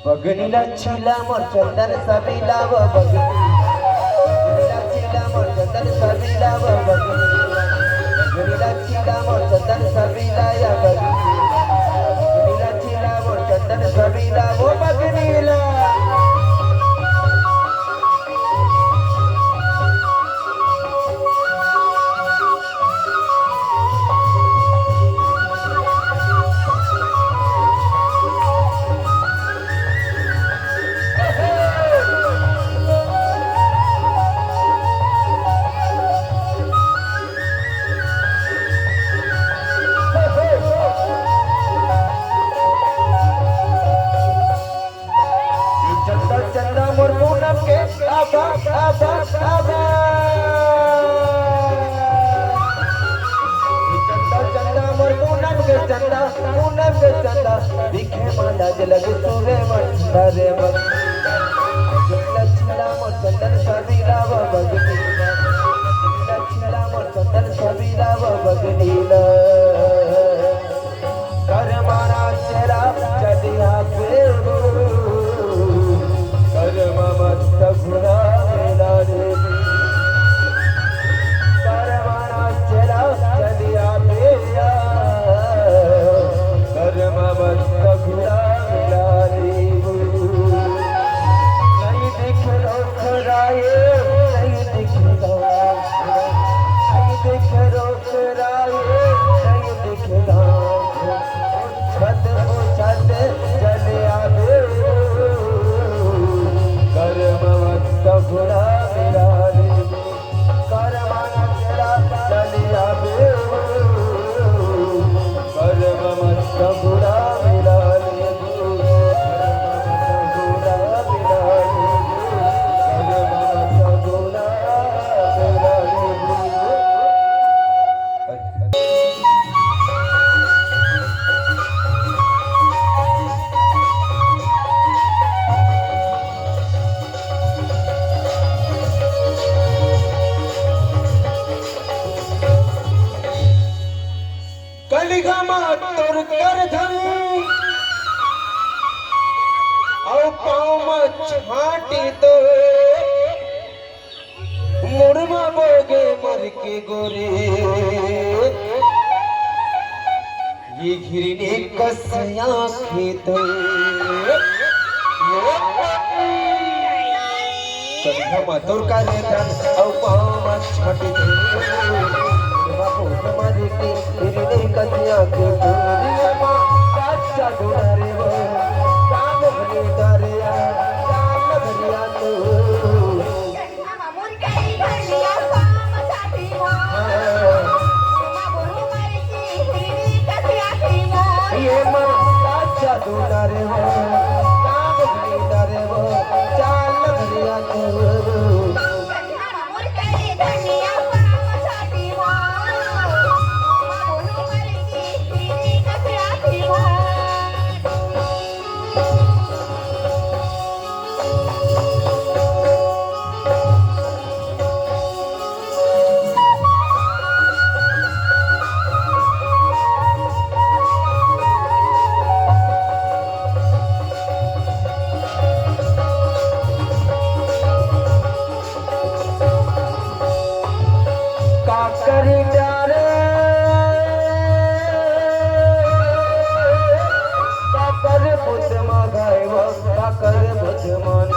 बघणीला छिला मोर चंदन सबिला व बघणीला छिला मोर चंदन सबिला व बघणीला छिला मोर चंदन सबिला या बघणीला छिला मोर चंदन सबिला वो बघणीला दिखे माला जलग सूरे मंडरे लक्ष्मीला मोर चंदन सबिला व बघणीला लक्ष्मीला मोर चंदन सबिला व बघणीला कर मारा चला चलिया फेरू कर ममत गुना मेला रे कर मारा चला चलिया फेरा कर ममत गुना मेला रे नहीं दिख रो खराए नहीं दिख रो नहीं दिख रो खराए नहीं दिख रो छत हो छत चले आवे कर ममत गुना मेला रे कर माना चला चले आवे कर ममत गुना मेला रे गुना मेला रे कर ममत गुना मेला रे कलिगमा तोर कर धन औ पाँव छाटी तो मुरमा बोगे मर के गोरे ये घिरने कसया खेत कलिगमा तोर कर धन औ पाँव छाटी तो मर के घिरने कसया खेत काचा डोरे वो काम भले दरिया काम भलिया तो ये मां काचा डोरे वो काम भले दरिया वो चाल भलिया तो करी प्यारे काकर बुद्ध मागाए वो काकर बुद्ध मान